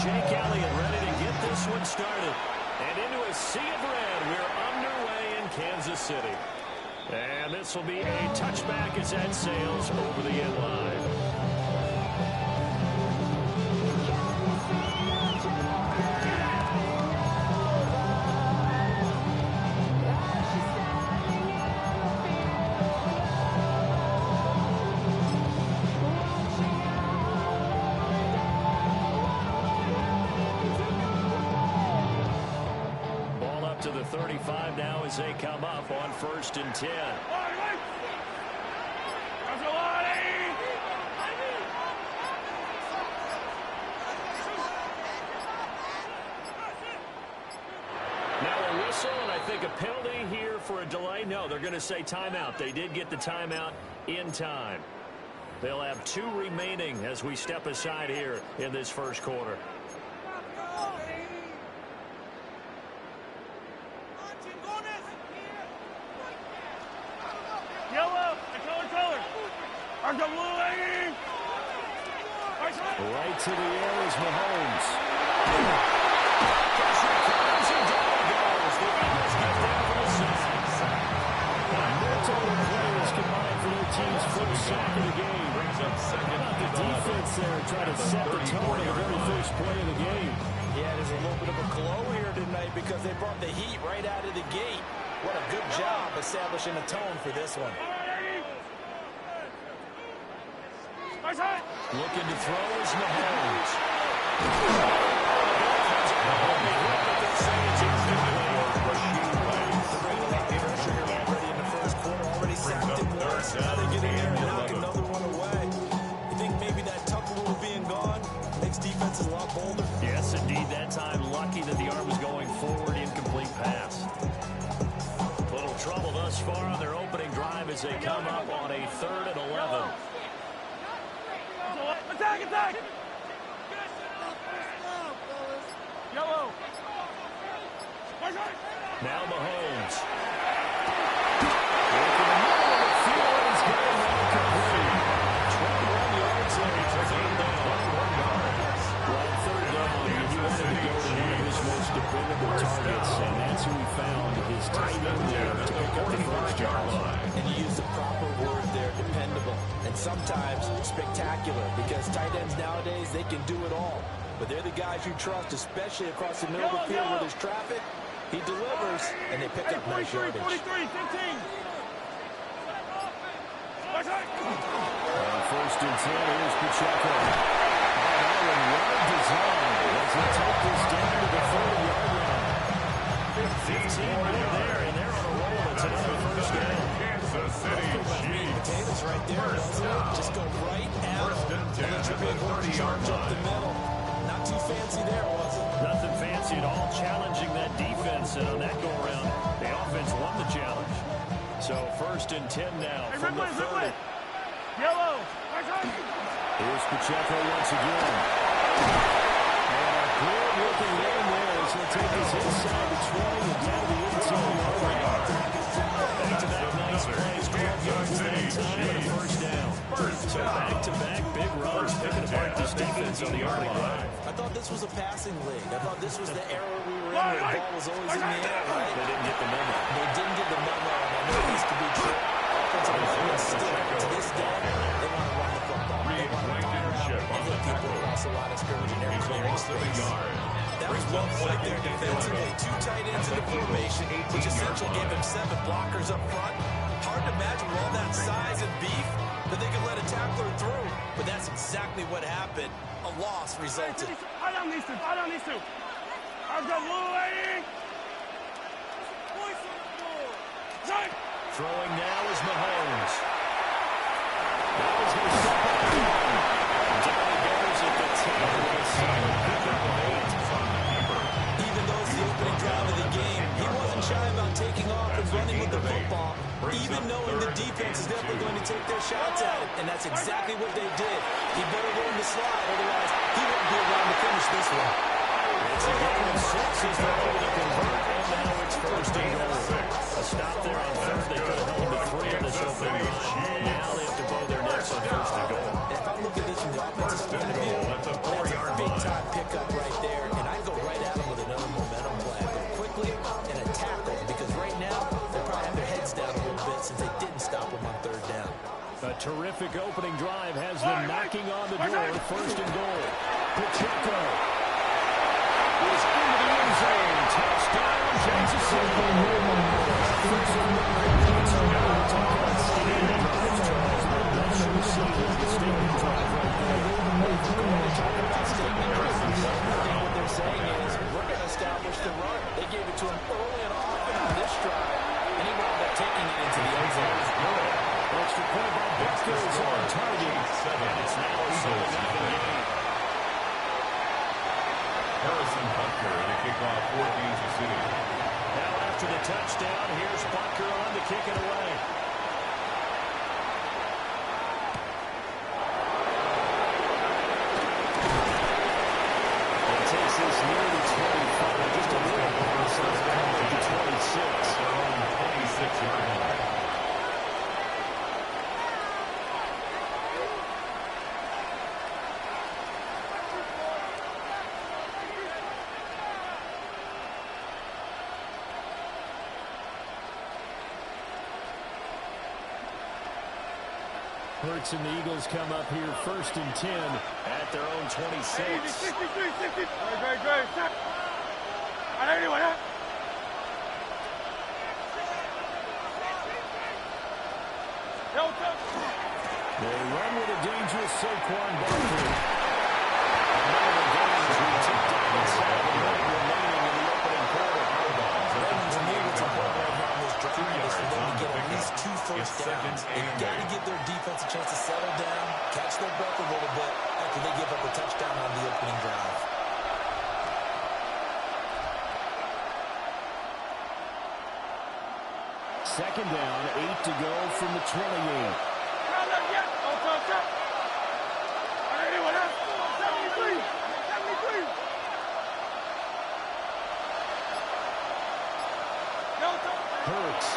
Jake Elliott ready to get this one started. And into a sea of red, we're underway in Kansas City. And this will be a touchback as that sails over the end line. To the 35 now as they come up on 1st and 10. Now a whistle, and I think a penalty here for a delay. No, they're going to say timeout. They did get the timeout in time. They'll have 2 remaining as we step aside here in this first quarter. Right to the air is Mahomes. Multiple players combined for their team's first sack of the game. The defense there trying to set the tone in the very first play of the game. Yeah, there's a little bit of a glow here tonight because they brought the heat right out of the gate. What a good job establishing a tone for this one. Looking to throw is Mahomes. Already sacked him once. Now they get in there and knock another one away. You think maybe that tuck rule being gone makes defenses a lot bolder? Yes, indeed. That time, lucky that the arm was going forward. Incomplete pass. Little trouble thus far on their opening drive as they come up on a 3rd and 11. Attack, attack! Yellow! Now Mahomes. Working the middle of the field, he's got it now complete. 21 yards there. Taking down 21 yards. Well, 3rd down, he wanted to go to one of his most dependable targets, and that's who he found, his tight end there to pick up the first yard line. And you use the proper word there, dependable. And sometimes spectacular, because tight ends nowadays, they can do it all. But they're the guys you trust, especially across the middle of the field where there's traffic. He delivers, and they pick up nice yardage. 43, 15. First and 10, here's Pacheco. Well designed as he took this down to the 30-yard line. 15 more there, and they're on a roll. It's another first down. Kansas City Chiefs. Potatoes right there, doesn't it? Just go right out and let your big one charge up the middle. Not too fancy there, was it? Nothing fancy at all, challenging that defense, and on that go-around, the offense won the challenge. So 1st and 10 now from the 30. Yellow! Here's Pacheco once again. And a good-looking run there as he'll take us inside the 20 and down the 18-yard line. Back-to-back nice plays, 12 yards that time and a first down. So back-to-back big runs, picking apart this defense on the early drive. I thought this was a passing league. I thought this was the era we were in where the ball was always in the air, right? They didn't get the memo. They didn't get the memo, and I know this to be true. Offensive linemen still, to this day, they want to run the football. They want to fire out and hit people across the line of scrimmage in every clearing space. That was one point there defensively. 2 tight ends in the formation, which essentially gave him 7 blockers up front. Hard to imagine with all that size and beef that they could let a tackler through. But that's exactly what happened. A loss resulted. I don't need to. I've got blue lady. Throwing now is Mahomes. Now he's going to step up and run. Down he goes at the 10 with a solid pickup of 8. Even though it's the opening drive of the game, he wasn't shy about taking off and running with the football, even knowing the defense is definitely going to take their shots at it, and that's exactly what they did. He better learn to slide, otherwise he wouldn't be around to finish this one. It's a game of 6 as they're able to convert, and now it's 1st and goal. A stop there on 3rd. They could have held to 3 in this opening drive. Now they have to bow their necks on 1st and goal. If I look at this from the offensive point of view, that's a big-time pickup right there. terrific opening drive has them knocking on the door. First and goal. Pacheco is into the end zone. Touchdown, Kansas City. What they're saying is, we're going to establish the run. They gave it to him early and often on this drive, and he wound up taking it into the end zone. Extra point by Buster is on target. And it's now a 7-0 game. Harrison Butker in a kickoff for Kansas City. Now after the touchdown, here's Butker on to kick it away. It takes this near the 25, just a little bit, so it's back at the 26. Their own 26-yard line. Hurts and the Eagles come up here first and 10 at their own 26. 63, 60. Good. Stop. Anyone, huh? They run with a dangerous Saquon Barkley. Another Ravens who tipped down inside the minute remaining in the opening quarter. To me, what's important right now in this drive is for them to get at least 2 first downs. They've got to give their defense a chance to settle down, catch their breath a little bit after they give up a touchdown on the opening drive. Second down, 8 to go from the 28. Hurts.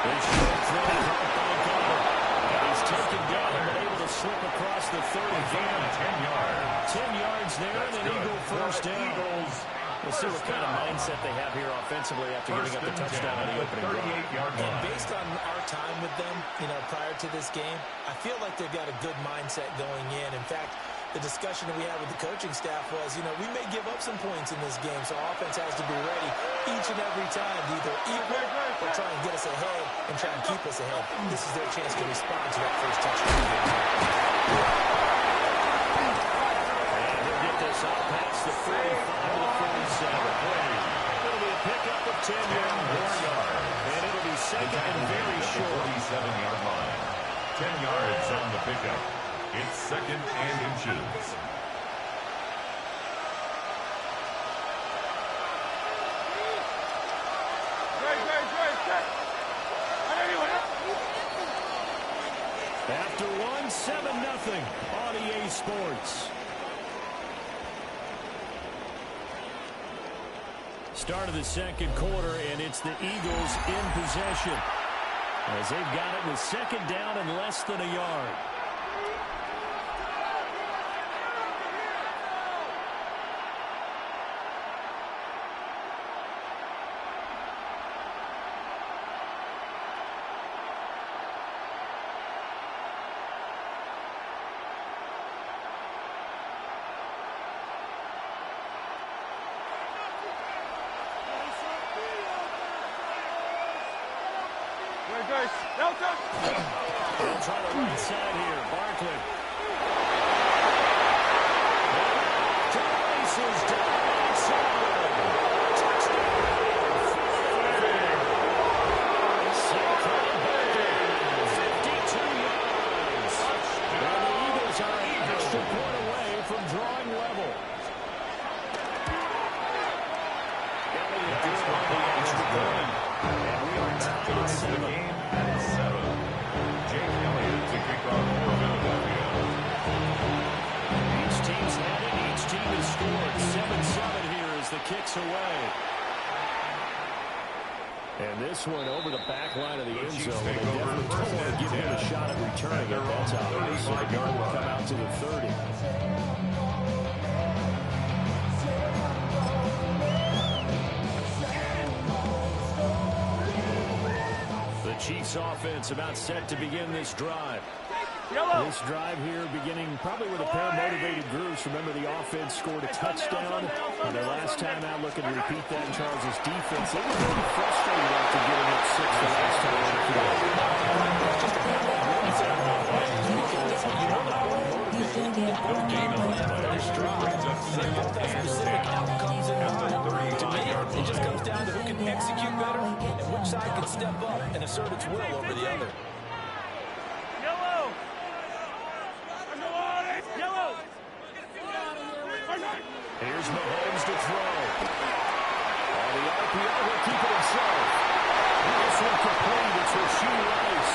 They short throw caught by Gunner. And he's taken down but able to slip across the 30. 10 yards. 10 yards there and an Eagle first down. We'll see what kind of mindset they have here offensively after giving up the touchdown on the opening drive. And based on our time with them, prior to this game, I feel like they've got a good mindset going in. In fact, the discussion that we had with the coaching staff was, we may give up some points in this game, so offense has to be ready each and every time to either equal or try and get us ahead and try and keep us ahead. This is their chance to respond to that first touchdown. And they'll get this out past the 45 to the 47. It'll be a pickup of 10 yards. And it'll be second and very short. 47-yard line. 10 yards on the pickup. It's second and inches. After 7-0 on EA Sports. Start of the second quarter, and it's the Eagles in possession, as they've got it with second down and less than a yard. They'll try the right side here. Barkley. To the races down the right side. Touchdown. Saquon Barkley. 52 yards. And the Eagles are an extra point away from drawing level. Elliott doing the extra point. And we are tied at 7. Each team's had it. Each team has scored. 7-7 here as the kick's away. And this one over the back line of the end zone. They definitely don't want to give him a shot at returning it. That's obvious. So the guard will come out to the 30. Chiefs offense about set to begin this drive. Yellow. This drive here beginning probably with a pair of motivated groups. Remember, the offense scored a touchdown on their last time out, looking to repeat that in Charles' defense. They were really frustrated after giving up 6 the last time out. It just comes down to who can execute better and which side can step up and assert its will over the other. Yellow. Yellow. Here's Mahomes to throw. The RPO will keep it himself. This one complete. It's Rashee Rice.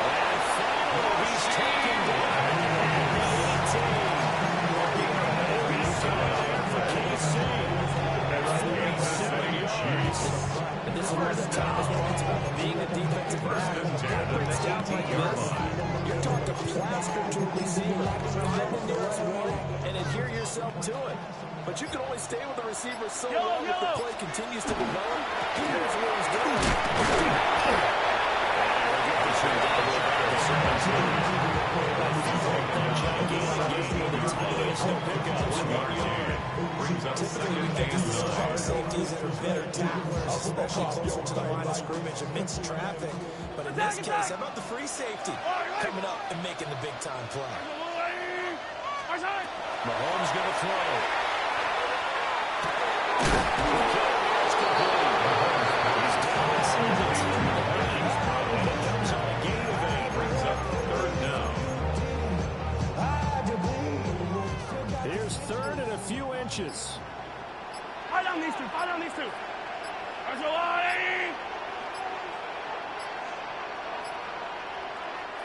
And finally, he's taken down. And this is where the time is when it's about being a defensive back. Breaks down like this. You're taught to plaster to a receiver, defend nearest one, and adhere yourself to it. But you can only stay with the receiver so long if the play continues to develop. He knows where he's going. Safeties that are better tacklers, especially closer to the line of scrimmage amidst traffic. But in this case, how about the free safety coming up and making the big-time play? Mahomes going to throw. Here's third and a few inches. Fight on these two. Fight on these two.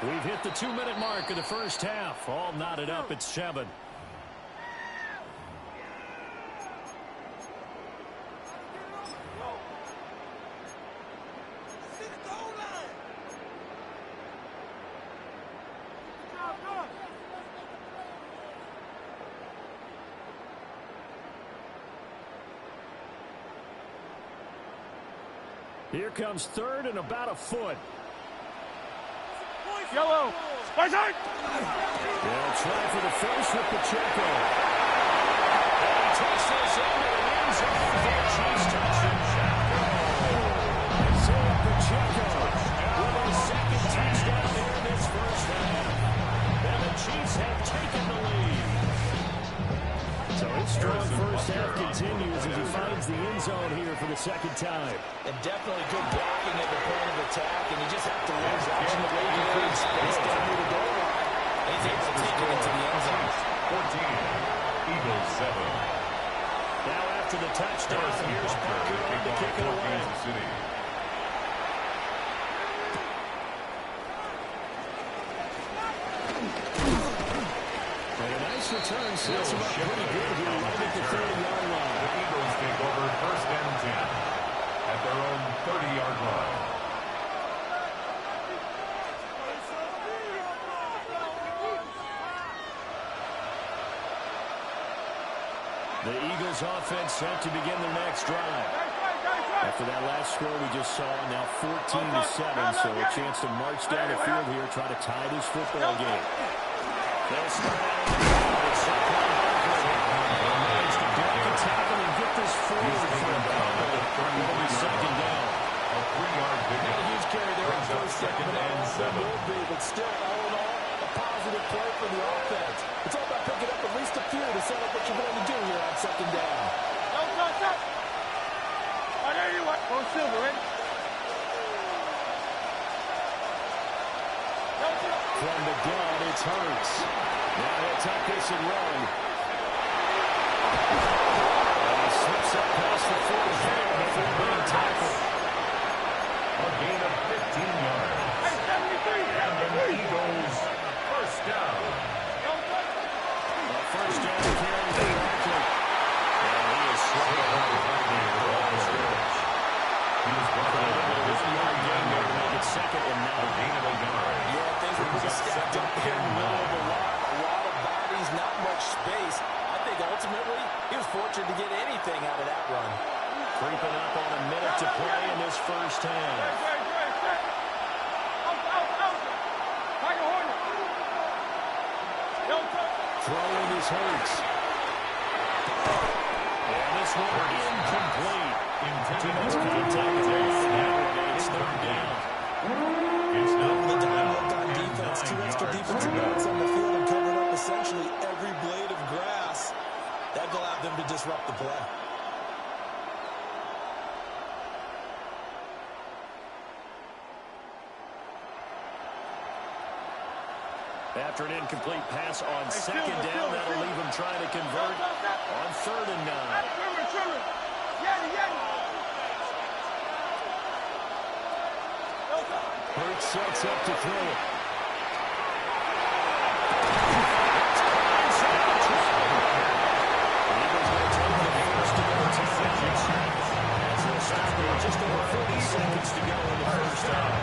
We've hit the 2-minute mark of the first half. All knotted up at 7. Here comes third and about a foot. Yellow. Right side. They'll try for the first with Pacheco. And he takes this into the end zone for a Chiefs touchdown. Isaiah Pacheco with a second touchdown here in this first half. And the Chiefs have taken the lead. So his strong first half continues as he finds the end zone here for the second time. And definitely good blocking at the point of attack, and you just have to love watching the way he creates space down near the goal line. And he's able to take it into the end zone. 14, Eagles 7. Now after the touchdown, here's Parker on to kick it away. Kansas City. And a nice return sets him up pretty good here right at the 30-yard line. The Eagles take over first and 10 at their own 30-yard line. The Eagles offense set to begin their next drive. After that last score we just saw, now 14-7, so a chance to march down the field here, try to tie this football game. They'll start out manage to duck the tackle and get this forward for a couple. It'll be second down. A 3-yard pickup. A huge carry there on first second and 7. Will be, but still, all in all, a positive play for the offense. It's all about picking up at least a few to set up what you're going to do here on second down. Oh, there you are. Go Silver, ready? From the gun, it's Hurts. Now he'll tuck this and run. And he slips up past the 45 before being tackled. A gain of 15 yards. And the Eagles first down. First down carry for Barkley. And he is slowed on the He was brought out of this yard gain there to make it second and a gain of a yard. Yeah, things were pretty stacked up here in the middle of the line. A lot of bodies, not much space. I think ultimately he was fortunate to get anything out of that run. Creeping up on a minute to play in this first half. Throwing his Hurts. And this one incomplete. Too much contact there. It's third down. It's not The time left on defense. 2 extra defensive backs on the field and covered up essentially every blade of grass. That allowed them to disrupt the play. After an incomplete pass on second down, that'll leave him trying to convert on 3rd and 9. Hurts sets up to throw it. Just over 40 seconds to go in the first half.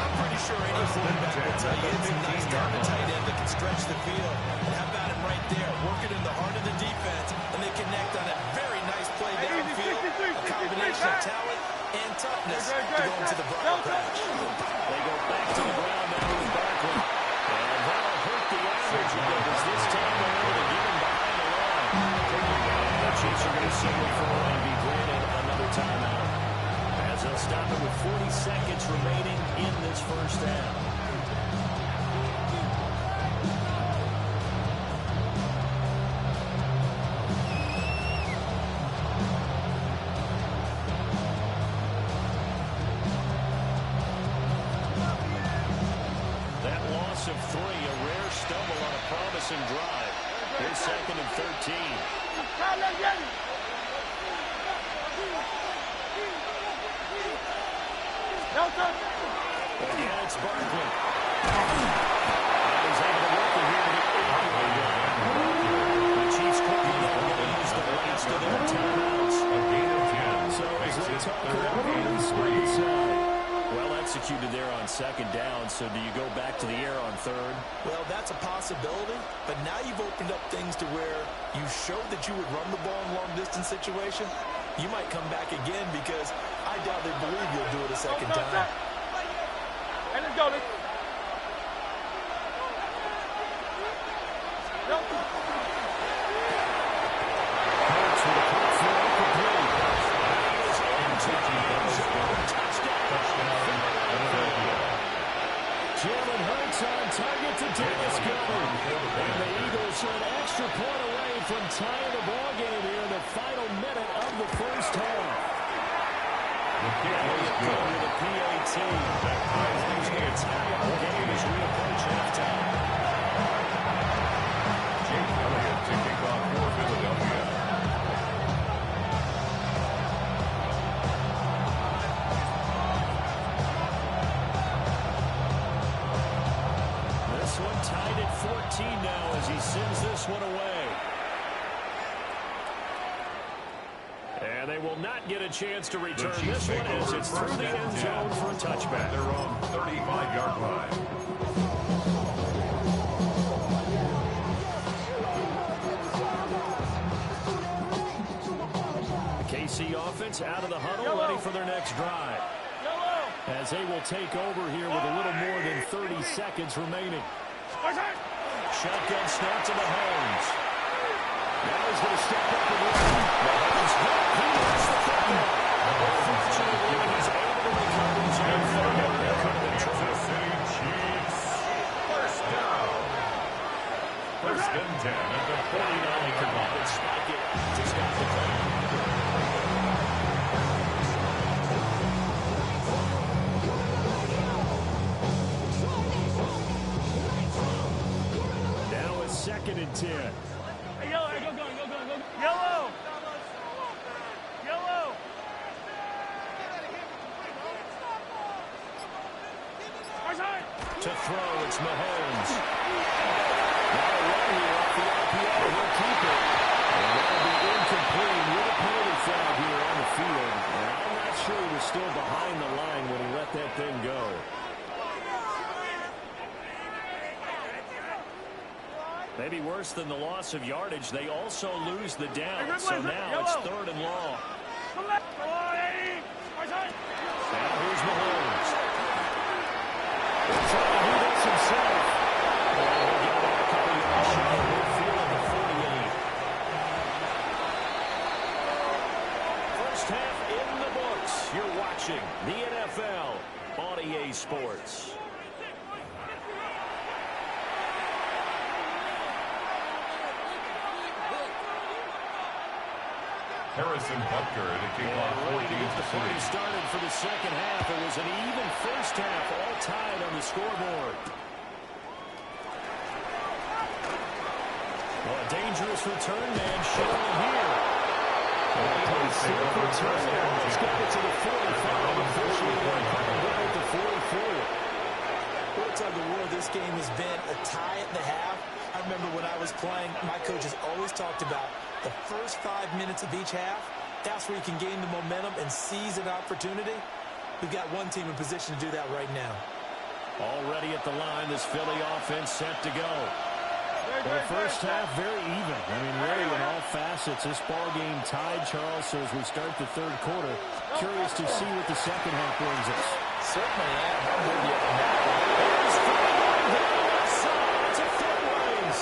I'm pretty sure any quarterback will tell you it's nice to have a tight end that can stretch the field. And how about him right there, working in the heart of the defense, and they connect on a very nice play downfield. A combination of talent and toughness to go into the broad patch. They go back to the ground now with Barkley. And that'll hurt the average numbers. This time they're able to get him behind the line. The Chiefs are going to settle for and be granted another timeout. As they'll stop it with 40 seconds remaining in this first half. That loss of 3, a rare stumble on a promising drive. Here's 2nd and 13. Again, it's Barkley. And he's able to work it here to the 8. The Chiefs quickly now use the last of their timeouts. a gain of 10. So as they talk about the split side. Well executed there on 2nd down. So do you go back to the air on 3rd? Well, that's a possibility, but now you've opened up things to where you showed that you would run the ball in long-distance situation. You might come back again because I doubt they believe you'll do it a second time. Hey, let's go. Hurts with a quick throw complete. Jalen Hurts on target to Dennis Goddard. And the Eagles are an extra point away from tying the ball game here in the final minute of the first half. The kick was good. The PAT. He's going to tie up the game as we approach halftime. Jake Elliott to kick off for Philadelphia. This one tied at 14 now as he sends this one away. And they will not get a chance to return this one as it's through the end zone for a touchback. Their own 35-yard line. The KC offense out of the huddle, ready for their next drive. As they will take over here with a little more than 30 seconds remaining. Shotgun snap to Mahomes. Now he's going to step up and run. Mahomes, he lost the football. Unfortunately, he's able to recover his own football. That could have been Kansas City Chiefs. First down. 1st and 10 at the 49. come up and spike it to stop the clock. Now it's 2nd and 10. Hey, yellow, hey, go. Yellow! Yellow! To throw, it's Mahomes. Now a run here off the RPO. He'll keep it. And that'll be incomplete with a penalty flag here on the field. And I'm not sure he was still behind the line when he let that thing go. Maybe worse than the loss of yardage, they also lose the down. So now it's 3rd and long. Now here's Mahomes. He'll try to do this himself. Oh, he'll get a couple yards shy. Harrison Butker to kick off Ready to get the 14-3. party started for the second half. It was an even first half, all tied on the scoreboard. Well, a dangerous return man showing here. Safe return there. Let's get it to the 45. Officially going at the 44. What a tug of war this game has been. A tie at the half. I remember when I was playing, my coaches always talked about the first 5 minutes of each half. That's where you can gain the momentum and seize an opportunity. We've got one team in position to do that right now. Already at the line, this Philly offense set to go. Well, the first half, very even. I mean, really, in all facets, this ball game tied, Charles. So as we start the third quarter, curious to see what the second half brings us. Certainly am. I'm with you on that one. To Footways.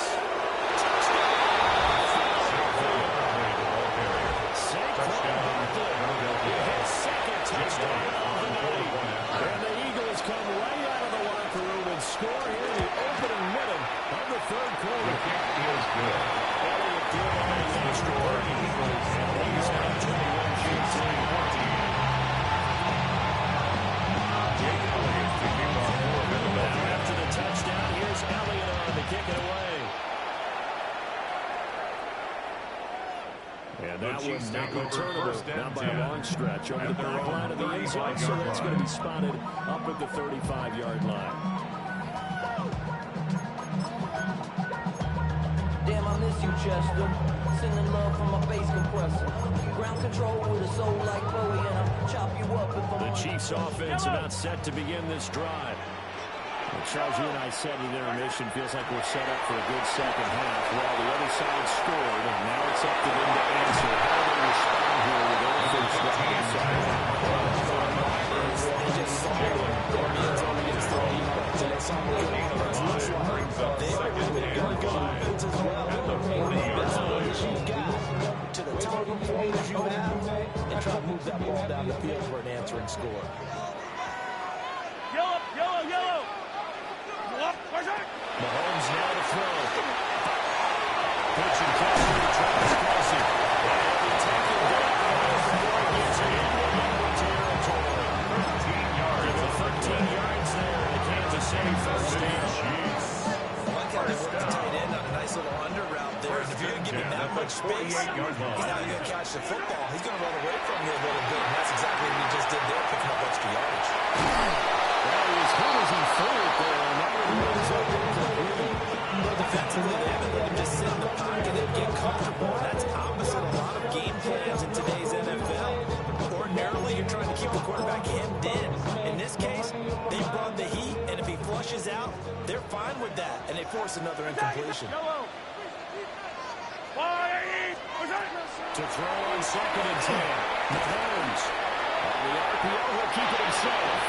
His second touchdown of the night. And the Eagles come right out of the locker room and score here in the opening minute of the third quarter. The kick is good. Elliott threw on the extra point. And he's now 21-14. Jake Elliott to kick off for Philadelphia. After the touchdown, here's Elliott on to kick it away. And that was not returnable, not by a long stretch, over the back line of the end zone, so that's going to be spotted up at the 35-yard line. Damn, I miss you, Chester. Sending love from my bass compressor. Ground control with a soul like Bowie, and I'll chop you up if I'm The Chiefs offense about set to begin this drive. Well, Charles, you and I said in intermission, feels like we're set up for a good second half. Well, the other side scored, and now it's up to them to answer. How do they respond here with their first drive of the second half? They just saw their hands on against the defense, and they saw what the offense looks like. They are really going to go offense as well. The best players you've got to the top performers you have, and try to move that ball down the field for an answering score. Yellow, yellow, yellow. Mahomes now to throw. Pitch and catch to Travis Kelce. And the tackle back before he gets it into number territory. 13 yards. 13 yards there in a Kansas City first down. I like how they worked the tight end on a nice little under route there. And if you're going to give him that much space, he's not going to catch the football. He's going to run away from you a little bit, and that's exactly what he just did there, picking up extra yardage. Well, as good as he threw it there, and that one was open completely. But defensively, they haven't let him just sit in the pocket and get comfortable. That's opposite a lot of game plans in today's NFL. Ordinarily, you're trying to keep the quarterback hemmed in. In this case, they brought the heat, and if he flushes out, they're fine with that, and they force another incompletion. To throw on 2nd and 10. Mahomes. On the RPO, he'll keep it himself.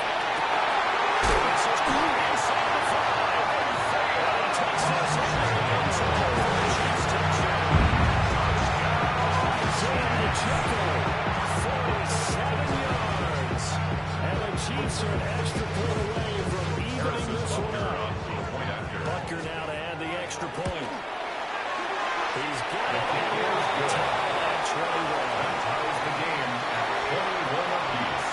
Inside the 5. Takes this in the end zone. Chiefs touchdown. Isaiah Pacheco, 47 yards. And the Chiefs are an extra point away from evening this one up. Butker now to add the extra point. He's got it here. That ties the game at 21 apiece.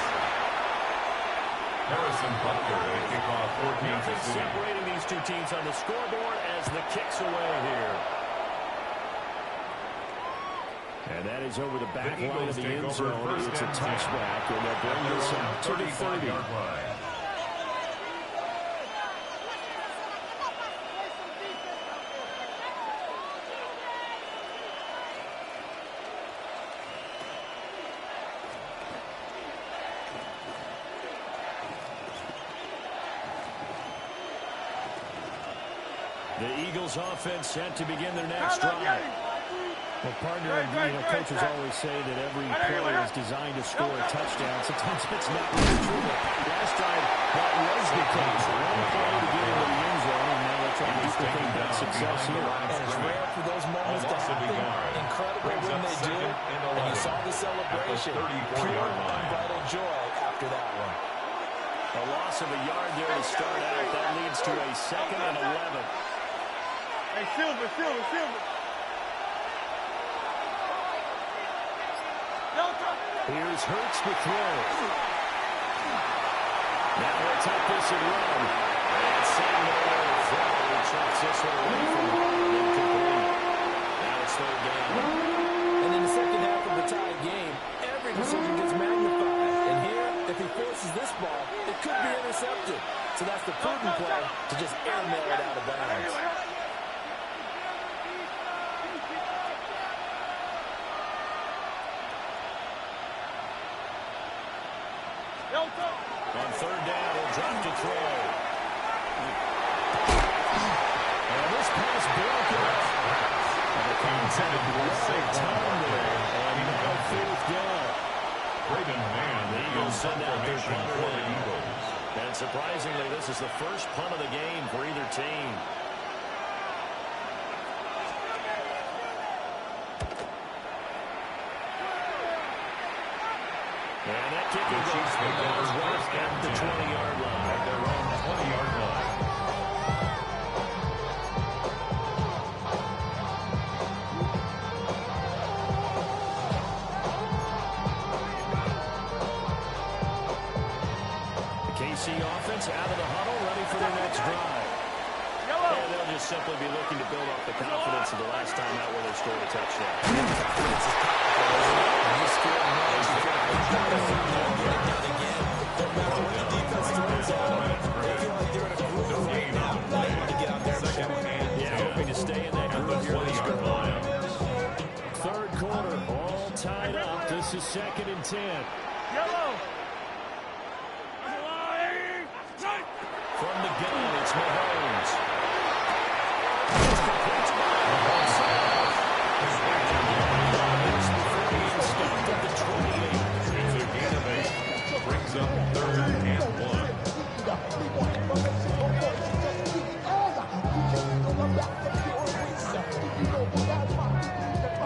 Harrison Butker to kick off 14-3. Separating these two teams on the scoreboard as the kick's away here. And that is over the back line of the end zone. It's a touchback, and they'll bring this up to the 30. The Eagles offense set to begin their next drive. Well, partner, coaches always say that every play is designed to score a touchdown. Sometimes it's not really true. Last drive, that was the case. One play to get into the end zone, and now they're trying to duplicate that success here. And it's rare for those moments to happen. Incredible when they do. And you saw the celebration. Pure, unbridled joy after that one. A loss of a yard there to start out. That leads to a 2nd and 11. Hey, Silver. Here's Hurts to throw. Now he'll take this and run. And Samuel Fry chucks this one away from home. Incomplete. Now it's third down. And in the second half of the tied game, every decision gets magnified. And here, if he forces this ball, it could be intercepted. So that's the prudent play to just airmail it out of bounds. On third down, he'll drop to throw. And this pass broken up. Intended to save time there. And a fourth down. Braden Mann, The Eagles send out their confirmation punter for the now. Eagles. And surprisingly, this is the first punt of the game for either team. And that kick goes right at the 20-yard line. At their own 20-yard line. The KC offense out of the huddle, ready for their next drive. And they'll just simply be looking to build off the confidence of the last time out where they scored a touchdown. Yeah, hoping to stay in that groove here this line. Third quarter, all tied up. This is 2nd and 10. From the gun, it's Mahomes. It's complete to Mahomes. Stopped at the 28. It's a gain of 8. Brings up 3rd and 1.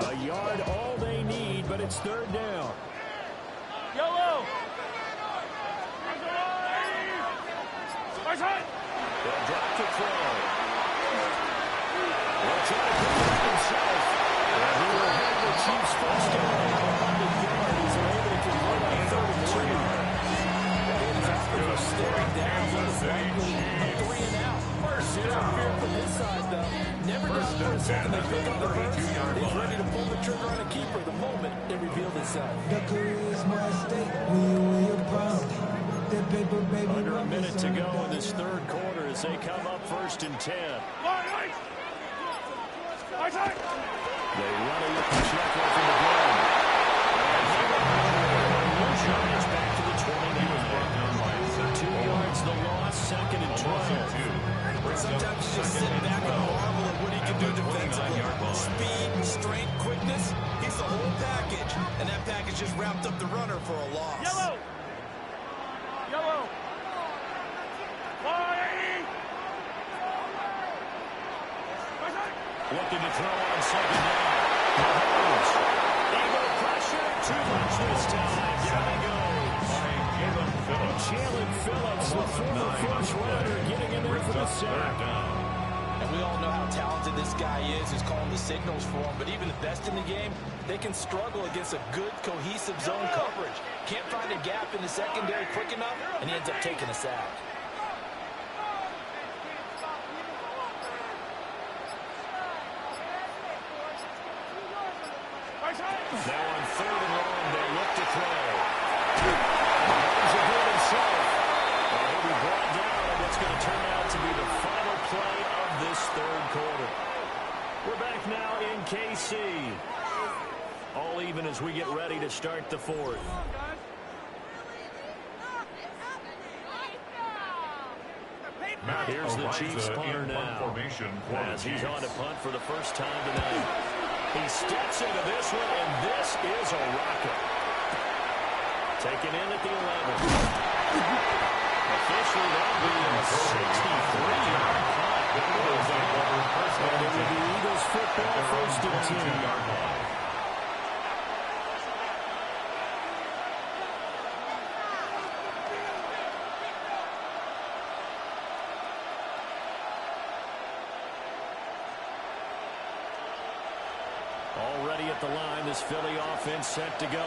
A yard, all they need, but it's 3rd down. They'll drop to throw. They'll try to put it up himself. And he will have the Chiefs first down on the yard. He's able to convert on 3rd and 2. Staring down on the likely a 3 and out. First interfere from his side, though. Never down for a second. They pick up the first. He's ready to pull the trigger on a keeper the moment it revealed itself. Under a minute to go in this third quarter as they come up 1st and 10. They run it with Pacheco from the gun. It's back to the 20. He was brought down by 2 yards the loss, 2nd and 12. Sometimes you just sit back and marvel at what he can do defensively. Speed, strength, quickness. He's the whole package. And that package just wrapped up the runner for a loss. Looking to throw on 2nd down. Mahomes. Eagle pressure. Too much this time. Down he goes. Jalen Phillips, the former first rounder, getting in there for the sack. And we all know how talented this guy is, who's calling the signals for him. But even the best in the game, they can struggle against a good, cohesive zone coverage. Can't find a gap in the secondary quick enough, and he ends up taking a sack. Now on 3rd and long, they look to throw. Mahomes will do it himself. And he'll be brought down on what's going to turn out to be the final play of this third quarter. We're back now in KC. All even as we get ready to start the fourth. Here's the Chiefs punter now, as he's on to punt for the first time tonight. He steps into this one, and this is a rocket. Taken in at the 11. Officially, that'll be a 63-yard punt. And it will be Eagles football, 1st and 10. ready at the line. This Philly offense set to go.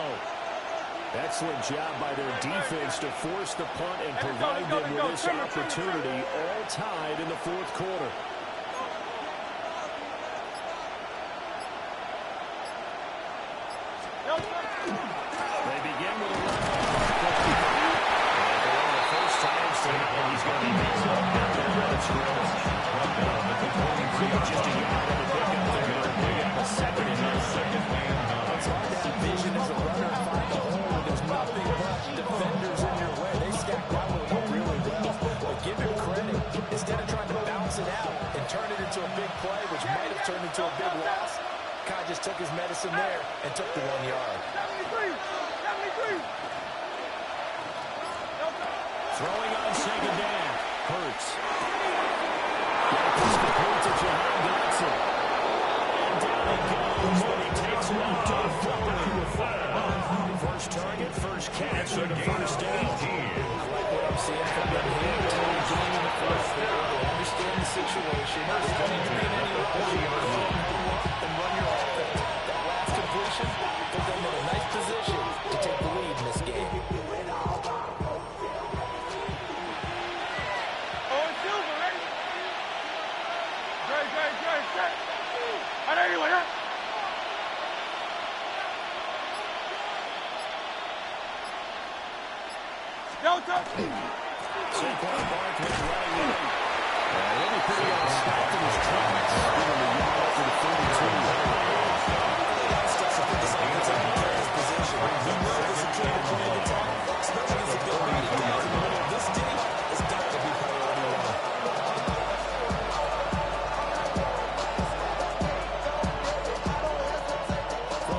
Excellent job by their defense to force the punt and provide them with this opportunity, all tied in the fourth quarter. They begin with a run. And for the first time tonight, he's going to be mixed up after the red scrimmage. Just a yard on the pickup. They're going to bring up a second and a second man. It's hard to have vision as a runner and find a hole when there's nothing but defenders in your way. They stacked that one up really well. But give him credit. Instead of trying to bounce it out and turn it into a big play, which might have turned into a big loss, Kai just took his medicine there and took the 1 yard. Throwing on second down. Hurts. It's complete to Jahan Dotson. And down he goes, but he takes it out to the first target, first catch for the first down. Like what I'm seeing from them here. In the first down. They understand the situation. There's going to be any rush. And run your offense. That last completion put them in a nice position to take the lead in this game. Saquon Barkley running in. Really pretty unstopped in his tracks. Given the yard after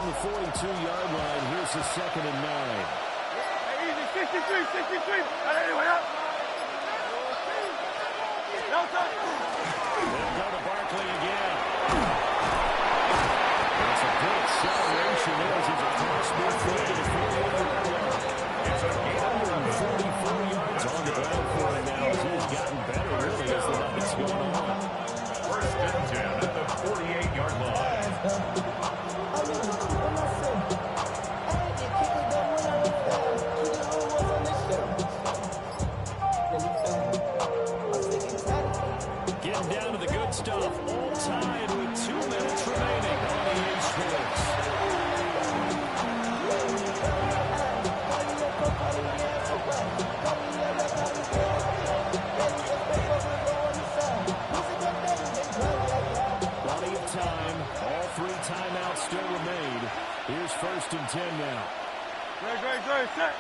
the 42-yard line, here's the 2nd and 9. 63. They'll go to Barkley again. That's a good acceleration as he's across midfield to the 41-yard line. It's a gain of 44 yards on the ground for him now as he's gotten better really as the night's going on. First and 10 at the 48-yard line. Getting down to the good stuff, all tied with 2 minutes remaining on the EA Sports. Plenty of time, all 3 timeouts still remain. Here's 1st and 10 now. Great, set.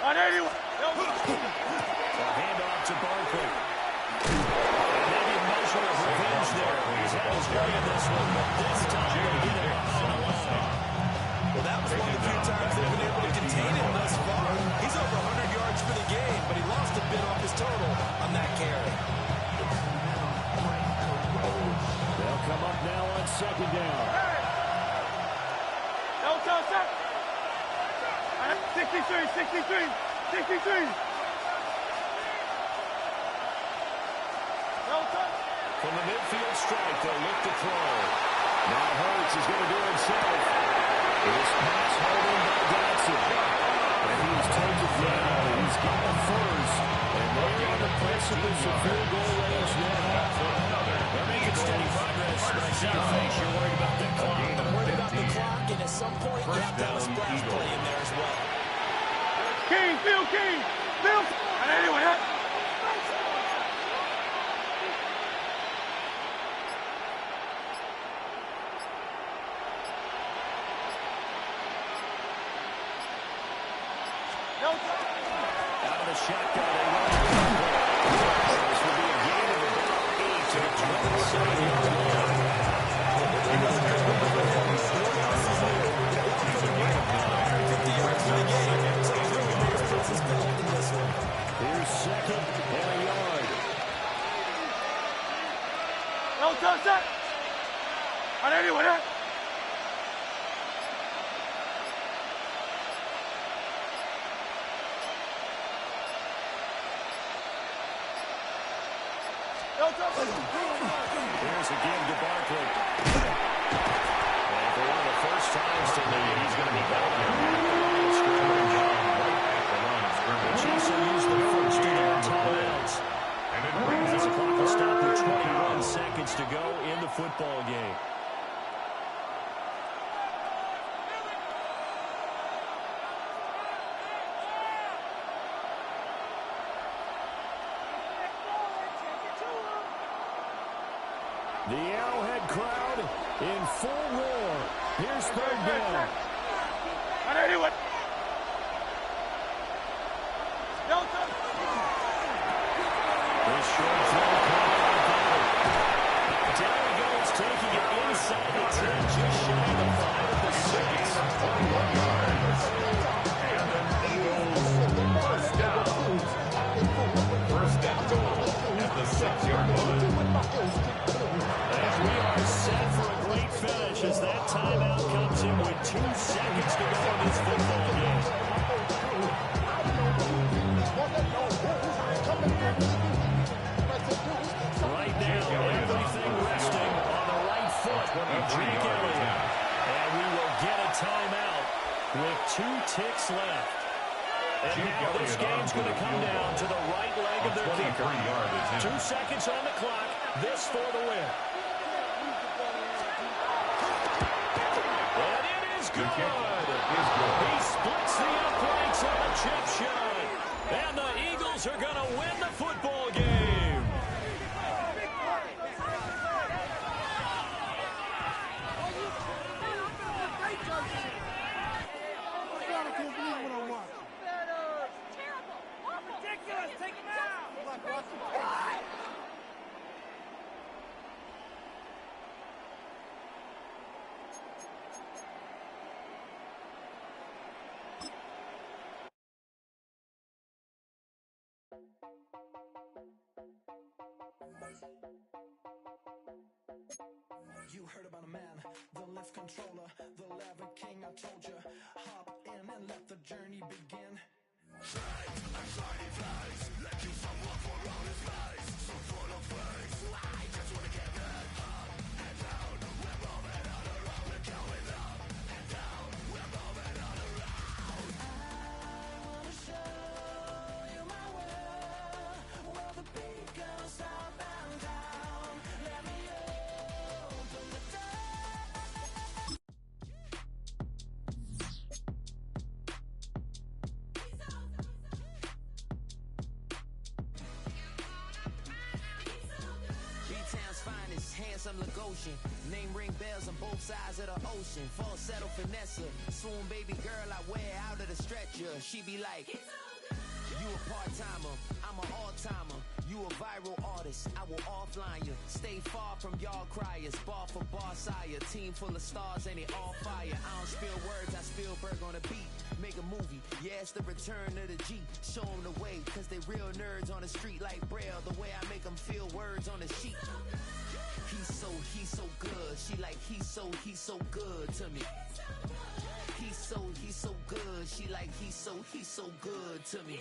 On 81. Handoff to Barkley. Maybe a measure of revenge there. He's had his way in this one, but this time they get it behind the line. Well, that was one of the few times they've been able to contain him thus far. He's over 100 yards for the game, but he lost a bit off his total on that carry. They'll come up now on 2nd down. Set. 63. From the midfield strike, they'll look to throw. Now Hurts is going to do it himself. This pass held in by Dotson. And he's taken down. He's got the first. And they're on the precipice of field goal range now. They're making steady progress, but I see your face. You're worried about that clock. I'm worried about the clock, and at some point, you have to have a splash play in there as well. King. And anyway, Out of the shotgun, they run it. This will be a gain of about 8 to the 27-yard line. Here's 2nd and a yard. Set. On 81. Here's a give to Barkley. And for the first times today, he's going to be back here. The Chiefs will use the first of their timeouts. And it brings As us the clock will stop with 21 seconds to go in the football game. The Arrowhead crowd in full roar. Here's third down. I know you would. This short throw down he goes, taking it inside the 10, just shy of the 5 of the 6. 21 yards. And an Eagles first down. First and goal at the 6-yard line. And we are set for a great finish as that timeout comes in with 2 seconds to go in this football game. Right now, everything resting on the right foot of Jake Elliott. And we will get a timeout with 2 ticks left. And now this game's going to come down to the right leg of their kicker. 2 seconds on the clock. This for the win. And it is good. He splits the uprights on a chip shot. And the Eagles are going to win the football game. Ridiculous. Take him out. You heard about a man, the lift controller, the lever king, I told you. Hop in and let the journey begin. B-Town's finest, handsome Lagosian. Name ring bells on both sides of the ocean. Falsetto Vanessa, swoon baby girl I wear out of the stretcher. She be like, you a part-timer, I'm an all-timer. You a viral artist, I will offline you. Stay far from y'all criers, bar for bar sire. Team full of stars and it all fire. I don't spill words, I Spielberg on a beat. Make a movie, yeah, it's the return of the G. Show them the way, cause they real nerds on the street like Braille. The way I make them feel words on the sheet. He's so good. She like, he's so good to me. He's so good. She like, he's so good to me.